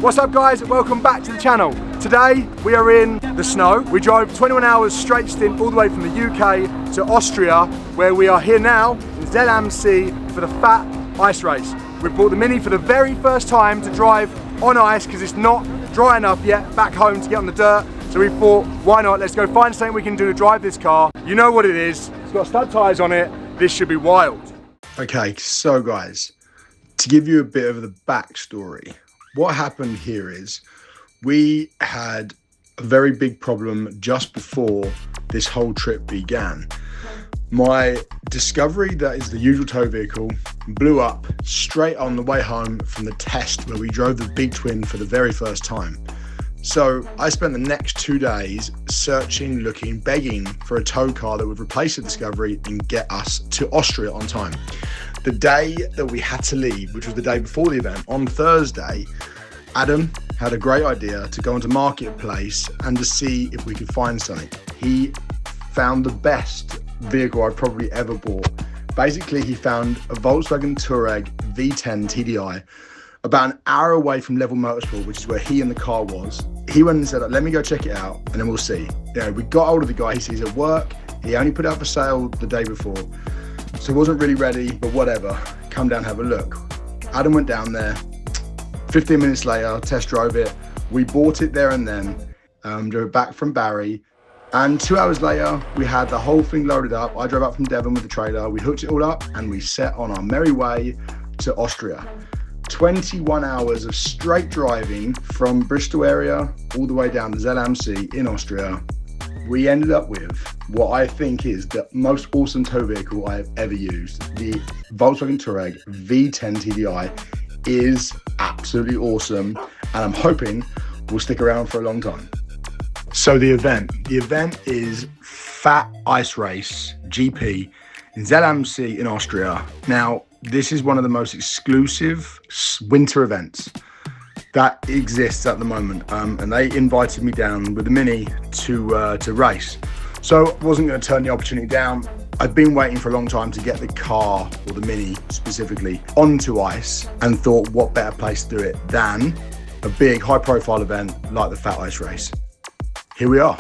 What's up guys, welcome back to the channel. Today we are in the snow. We drove 21 hours straight stint all the way from the UK to Austria, where we are here now in Zell am See for the Fat Ice Race. We brought the Mini for the very first time to drive on ice because it's not dry enough yet back home to get on the dirt. So we thought, why not, let's go find something we can do to drive this car. You know what it is, it's got stud tyres on it, this should be wild. Okay, so guys, to give you a bit of the backstory, what happened here is we had a very big problem just before this whole trip began. My Discovery, that is the usual tow vehicle, blew up straight on the way home from the test where we drove the big twin for the very first time. So I spent the next 2 days searching, looking, begging for a tow car that would replace the Discovery and get us to Austria on time. The day that we had to leave, which was the day before the event, on Thursday, Adam had a great idea to go onto Marketplace and to see if we could find something. He found the best vehicle I've probably ever bought. Basically, he found a Volkswagen Touareg V10 TDI about an hour away from Level Motorsport, which is where he and the car was. He went and said, let me go check it out and then we'll see. You know, we got hold of the guy, he sees at work, he only put it up for sale the day before. So wasn't really ready, but whatever, come down, have a look. Adam went down there, 15 minutes later, test drove it. We bought it there and then, drove it back from Barry. And 2 hours later, we had the whole thing loaded up. I drove up from Devon with the trailer. We hooked it all up and we set on our merry way to Austria. 21 hours of straight driving from Bristol area all the way down to Zell am See in Austria. We ended up with what I think is the most awesome tow vehicle I have ever used. The Volkswagen Touareg V10 TDI is absolutely awesome, and I'm hoping will stick around for a long time. So the event is Fat Ice Race GP in Zell am See in Austria. Now, this is one of the most exclusive winter events that exists at the moment, and they invited me down with the Mini to race. So I wasn't going to turn the opportunity down. I've been waiting for a long time to get the car, or the Mini specifically, onto ice, and thought what better place to do it than a big high profile event like the Fat Ice Race. Here we are.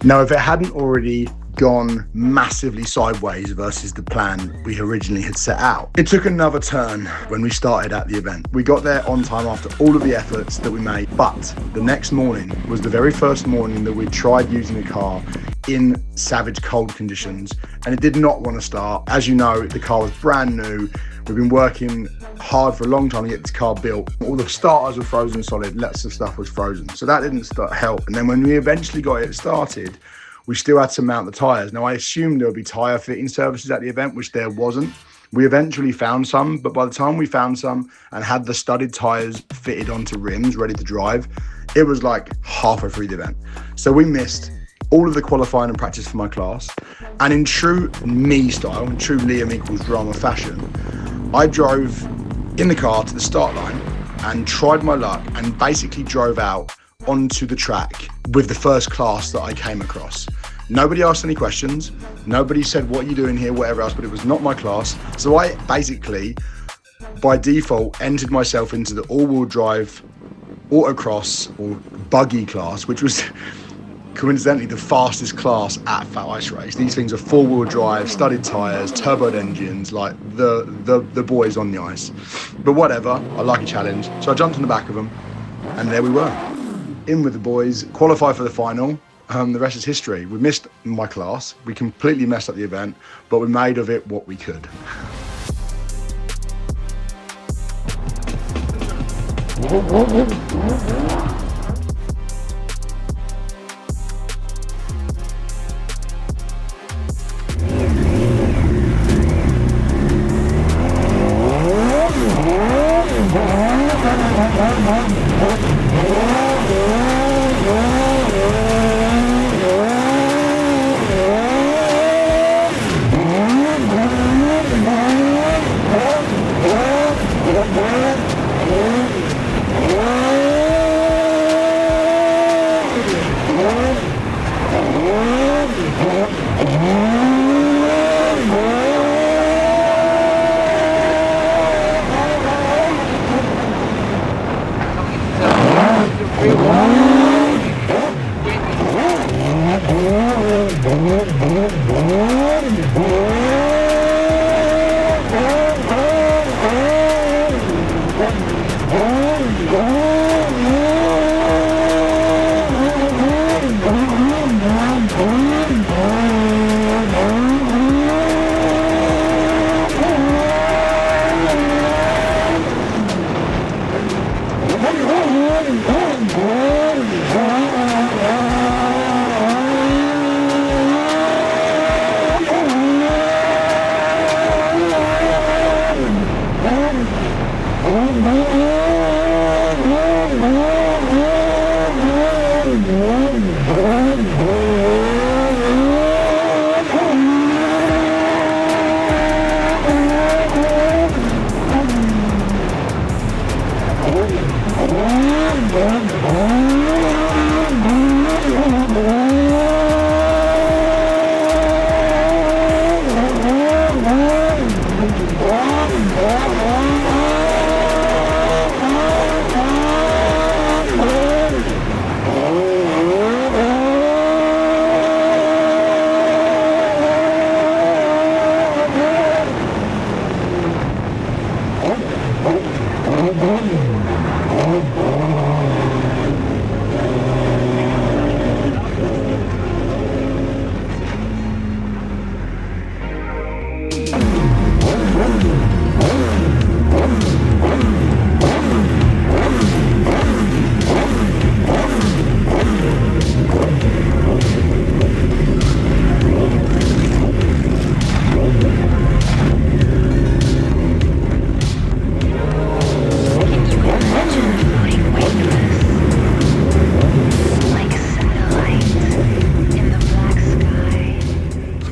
Now, if it hadn't already gone massively sideways versus the plan we originally had set out, it took another turn when we started at the event. We got there on time after all of the efforts that we made, but the next morning was the very first morning that we tried using the car in savage cold conditions, and it did not want to start. As you know, the car was brand new. We've been working hard for a long time to get this car built. All the starters were frozen solid, lots of stuff was frozen, so that didn't help. And then when we eventually got it started, we still had to mount the tyres. Now, I assumed there would be tyre fitting services at the event, which there wasn't. We eventually found some, but by the time we found some and had the studded tyres fitted onto rims, ready to drive, it was like halfway through the event. So we missed all of the qualifying and practice for my class. And in true me style, in true Liam equals drama fashion, I drove in the car to the start line and tried my luck and basically drove out onto the track with the first class that I came across. Nobody asked any questions. Nobody said, what are you doing here, whatever else, but it was not my class. So I basically, by default, entered myself into the all-wheel drive autocross or buggy class, which was coincidentally the fastest class at Fat Ice Race. These things are four-wheel drive, studded tyres, turboed engines, like the boys on the ice. But whatever, I like a challenge. So I jumped on the back of them, and there we were. In with the boys, qualified for the final. The rest is history. We missed my class. We completely messed up the event, but we made of it what we could.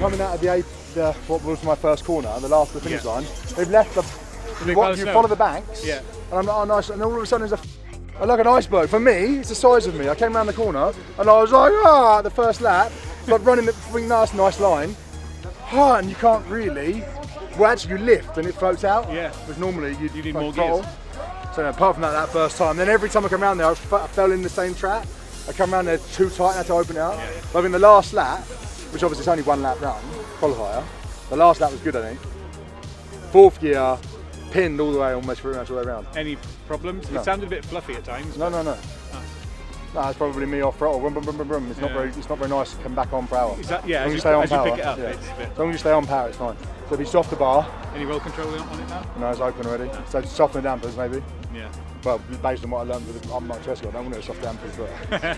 Coming out of what was my first corner, the last of the finish line, they've left the. You follow the banks, and I'm like, oh nice, and all of a sudden there's like an iceberg. For me, it's the size of me. I came around the corner and I was like, at the first lap, like running the nice line, and you can't really. Well, actually, you lift and it floats out. Yeah. Because normally you need more gears. So apart from that first time, then every time I come around there, I fell in the same trap. I come around there too tight and had to open it up. Yeah. But in the last lap, which obviously is only one lap run, qualifier, the last lap was good, I think. Fourth gear, pinned all the way, almost pretty much all the way around. Any problems? No. It sounded a bit fluffy at times. No. No, it's probably me off throttle. Brum, brum, brum, brum. It's not very nice to come back on power. Is that, yeah, as long as you stay on power, pick it up, as long as you stay on power, it's fine. So if you soft the bar. Any roll control on it now? No, it's open already. So soften the dampers maybe. Yeah. Well, based on what I learned on my chest, I don't want to soft dampers, but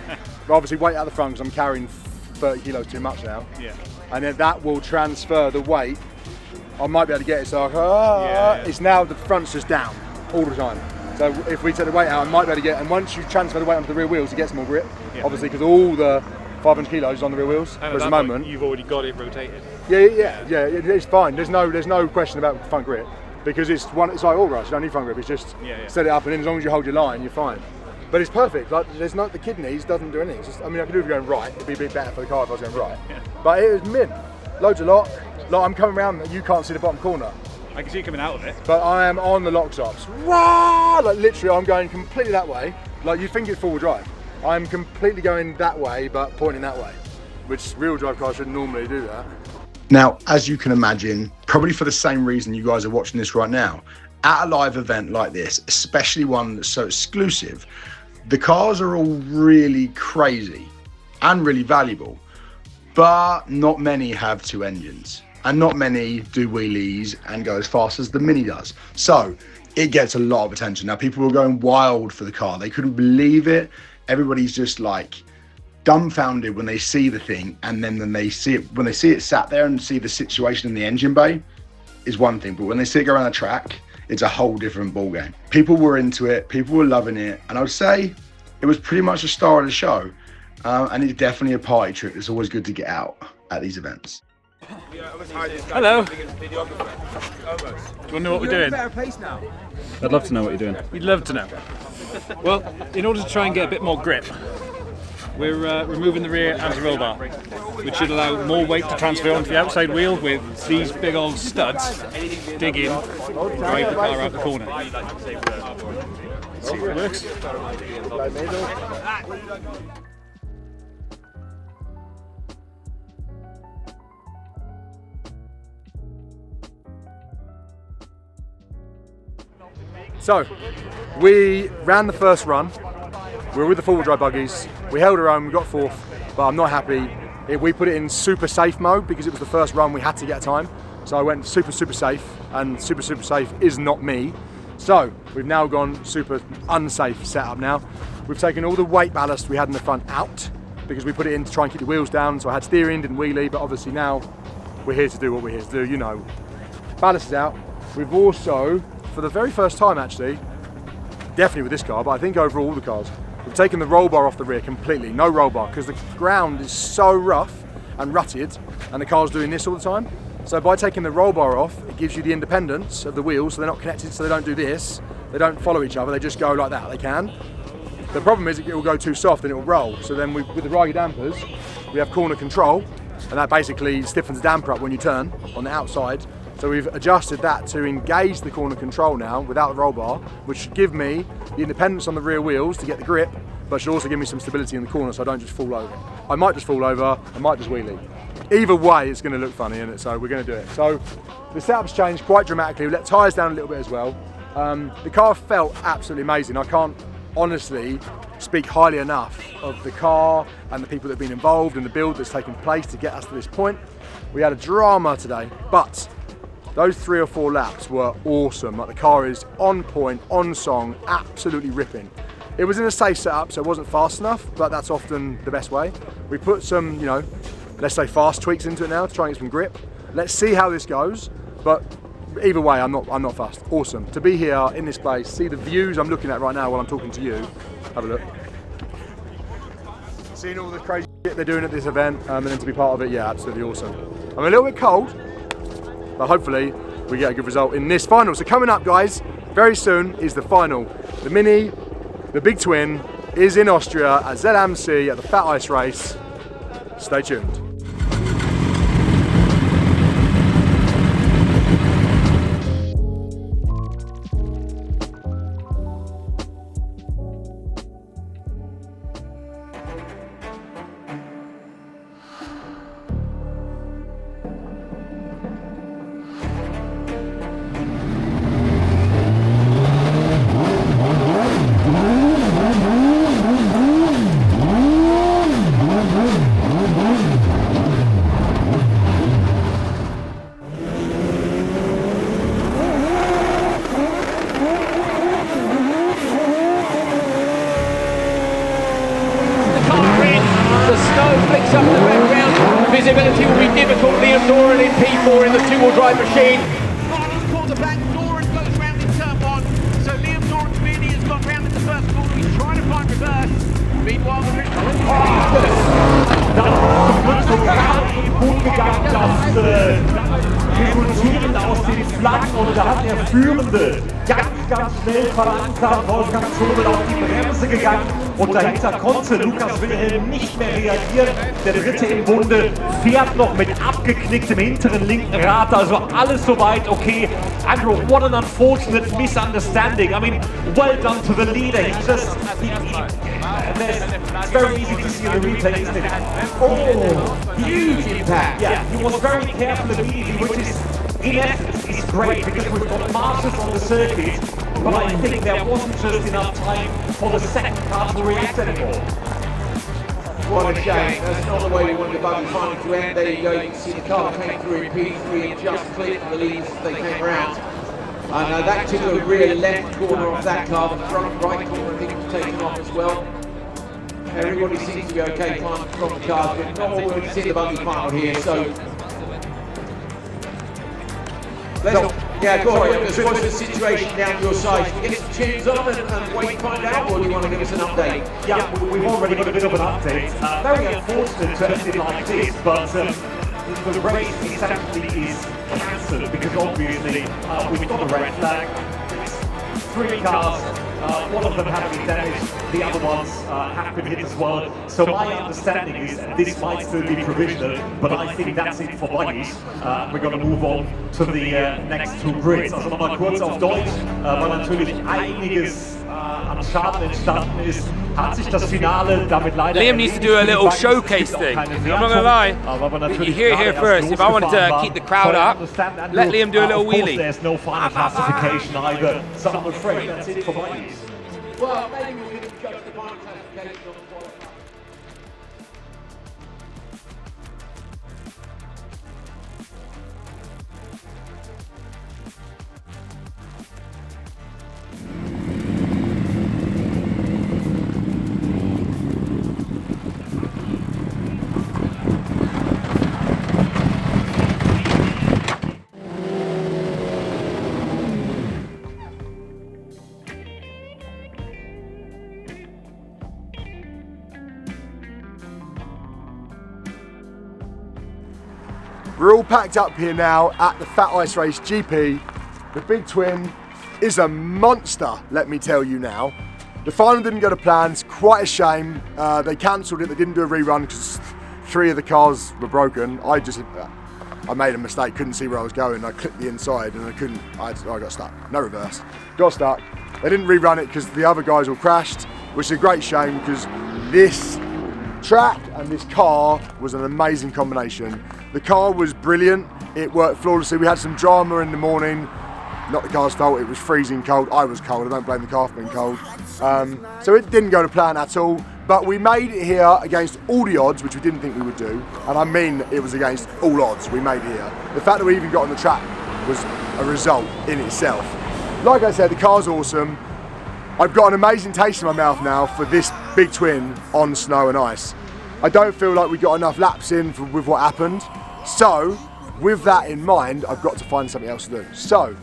obviously weight out the front because I'm carrying 30 kilos too much now. Yeah. And then that will transfer the weight. I might be able to get it so it's now the front's just down all the time. So if we take the weight out, I might be able to get, and once you transfer the weight onto the rear wheels, it gets more grip, obviously, because all the 500 kilos is on the rear wheels. And at the moment, you've already got it rotated. Yeah, it's fine. There's no question about front grip, because it's like all right, you don't need front grip, it's just set it up, and then as long as you hold your line, you're fine. But it's perfect, like there's not, the kidneys doesn't do anything. It's just, I mean, I could do it going right, it'd be a bit better for the car if I was going right. Yeah. But it was mid, loads of lock. Like I'm coming around, you can't see the bottom corner. I can see you coming out of it. But I am on the lock stops. Like literally, I'm going completely that way. Like you'd think it's four-wheel drive. I'm completely going that way, but pointing that way, which real drive cars should normally do that. Now, as you can imagine, probably for the same reason you guys are watching this right now, at a live event like this, especially one that's so exclusive, the cars are all really crazy and really valuable, but not many have two engines. And not many do wheelies and go as fast as the Mini does. So it gets a lot of attention. Now people were going wild for the car. They couldn't believe it. Everybody's just like dumbfounded when they see the thing, and then when they see it sat there and see the situation in the engine bay is one thing, but when they see it go around the track, it's a whole different ball game. People were into it, people were loving it, and I would say it was pretty much the star of the show. And it's definitely a party trick. It's always good to get out at these events. Hello. Do you want to know what we're doing? Better pace now. I'd love to know what you're doing. You'd love to know. Well, in order to try and get a bit more grip, we're removing the rear anti-roll bar, which should allow more weight to transfer onto the outside wheel with these big old studs dig in, drive the car out the corner. Let's see if it works. So, we ran the first run. We were with the four-wheel drive buggies. We held our own, we got fourth, but I'm not happy. We put it in super safe mode because it was the first run, we had to get a time. So I went super safe, and super safe is not me. So, we've now gone super unsafe setup now. We've taken all the weight ballast we had in the front out because we put it in to try and keep the wheels down. So I had steering, didn't wheelie, but obviously now we're here to do what we're here to do, you know. Ballast is out. We've also, for the very first time actually, definitely with this car, but I think overall all the cars, We've taken the roll bar off the rear completely, no roll bar, because the ground is so rough and rutted and the car's doing this all the time. So by taking the roll bar off, it gives you the independence of the wheels, so they're not connected, so they don't do this, they don't follow each other, they just go like that, they can. The problem is it will go too soft and it will roll. So then with the Ragi dampers, we have corner control, and that basically stiffens the damper up when you turn on the outside. So we've adjusted that to engage the corner control now without the roll bar, which should give me the independence on the rear wheels to get the grip, but should also give me some stability in the corner so I don't just fall over. I might just fall over, I might just wheelie. Either way, it's going to look funny, isn't it? So we're going to do it. So the setup's changed quite dramatically. We let tyres down a little bit as well. The car felt absolutely amazing. I can't honestly speak highly enough of the car and the people that have been involved in the build that's taken place to get us to this point. We had a drama today, but those 3 or 4 laps were awesome. Like, the car is on point, on song, absolutely ripping. It was in a safe setup, so it wasn't fast enough, but that's often the best way. We put some, you know, let's say fast tweaks into it now to try and get some grip. Let's see how this goes, but either way, I'm not fussed. Awesome to be here in this place, see the views I'm looking at right now while I'm talking to you. Have a look. Seeing all the crazy shit they're doing at this event, and then to be part of it, yeah, absolutely awesome. I'm a little bit cold, but hopefully we get a good result in this final. So coming up, guys, very soon is the final. The Mini, the big twin, is in Austria at ZMC at the Fat Ice Race. Stay tuned. Up the background, visibility will be difficult. Liam Doran in P4 in the two-wheel drive machine. Final quarter back, Doran goes round in turn 1. So Liam Doran's Mini has gone round in the first corner. He's trying to find reverse. Meanwhile, the gut gegangen, das resultierend aus den Flaggen, und da hat der Führende ganz schnell verlangsamt. Wolfgang Zobel auf die Bremse gegangen und dahinter konnte Lukas Wilhelm nicht mehr reagieren. Der dritte im Bunde fährt noch mit abgeknicktem hinteren linken Rad, also alles soweit okay. Andrew, what an unfortunate misunderstanding. I mean, well done to the leader. He just, it's very easy to see in the replay, isn't it? Oh, huge impact. Yeah, he was very careful immediately, which is, in essence, is great because we've got marshals on the circuit, but I think there wasn't just enough time for the second car to react anymore. What a shame. That's not the way we wanted the buggy final to end. There you go, you can see the car came through in P3 and just clipped the leads as they came round. And that took the rear left corner off that car, the front right corner I think was taken off as well. Everybody seems to be okay from the cars, but not all going to see the buggy final here, so... Yeah, Corey, what's the situation down your side? Should we get some tunes on and wait and find out, or do you want to give us an update? Yeah, we've already got a bit of an update. Very unfortunate to end it like this, but the race essentially is cancelled because obviously we've got a red flag. It's 3 cars, one of them has been damaged, the other ones have been hit as well. So my understanding is this might still be provisional, but I think that's it for buggies. We're going to move on to the next 2 grids. Also nochmal kurz auf Deutsch, weil natürlich einiges an Schaden entstanden ist, hat sich das Finale damit leider... Liam needs to do a little showcase thing. I'm not gonna lie. You hear it here first. If I wanted to keep the crowd up, let Liam do a little wheelie. There's no final classification either, so I'm afraid that's it for buggies. Well, maybe we can judge the final classification on the qualifying. We're all packed up here now at the Fat Ice Race GP. The Big Twin is a monster, let me tell you now. The final didn't go to plan, it's quite a shame. They cancelled it, they didn't do a rerun because 3 of the cars were broken. I made a mistake, couldn't see where I was going. I clipped the inside and I got stuck. No reverse, got stuck. They didn't rerun it because the other guys all crashed, which is a great shame because this track and this car was an amazing combination. The car was brilliant, it worked flawlessly. We had some drama in the morning, not the car's fault, it was freezing cold. I was cold, I don't blame the car for being cold. So it didn't go to plan at all, but we made it here against all the odds, which we didn't think we would do. And I mean, it was against all odds, we made it here. The fact that we even got on the track was a result in itself. Like I said, the car's awesome. I've got an amazing taste in my mouth now for this Big Twin on snow and ice. I don't feel like we got enough laps in with what happened. So, with that in mind, I've got to find something else to do. So,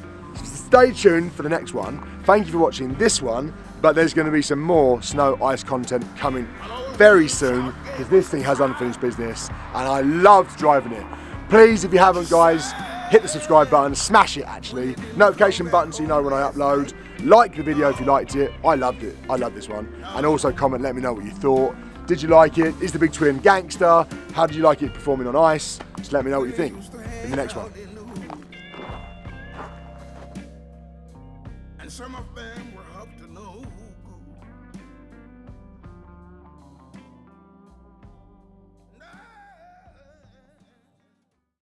stay tuned for the next one. Thank you for watching this one, but there's going to be some more snow ice content coming very soon because this thing has unfinished business and I loved driving it. Please, if you haven't, guys, hit the subscribe button, smash it actually, notification button so you know when I upload. Like the video if you liked it, I loved it, I love this one. And also comment, let me know what you thought. Did you like it? Is the Big Twin gangster? How did you like it performing on ice? Just let me know what you think in the next one. And some of them were up to no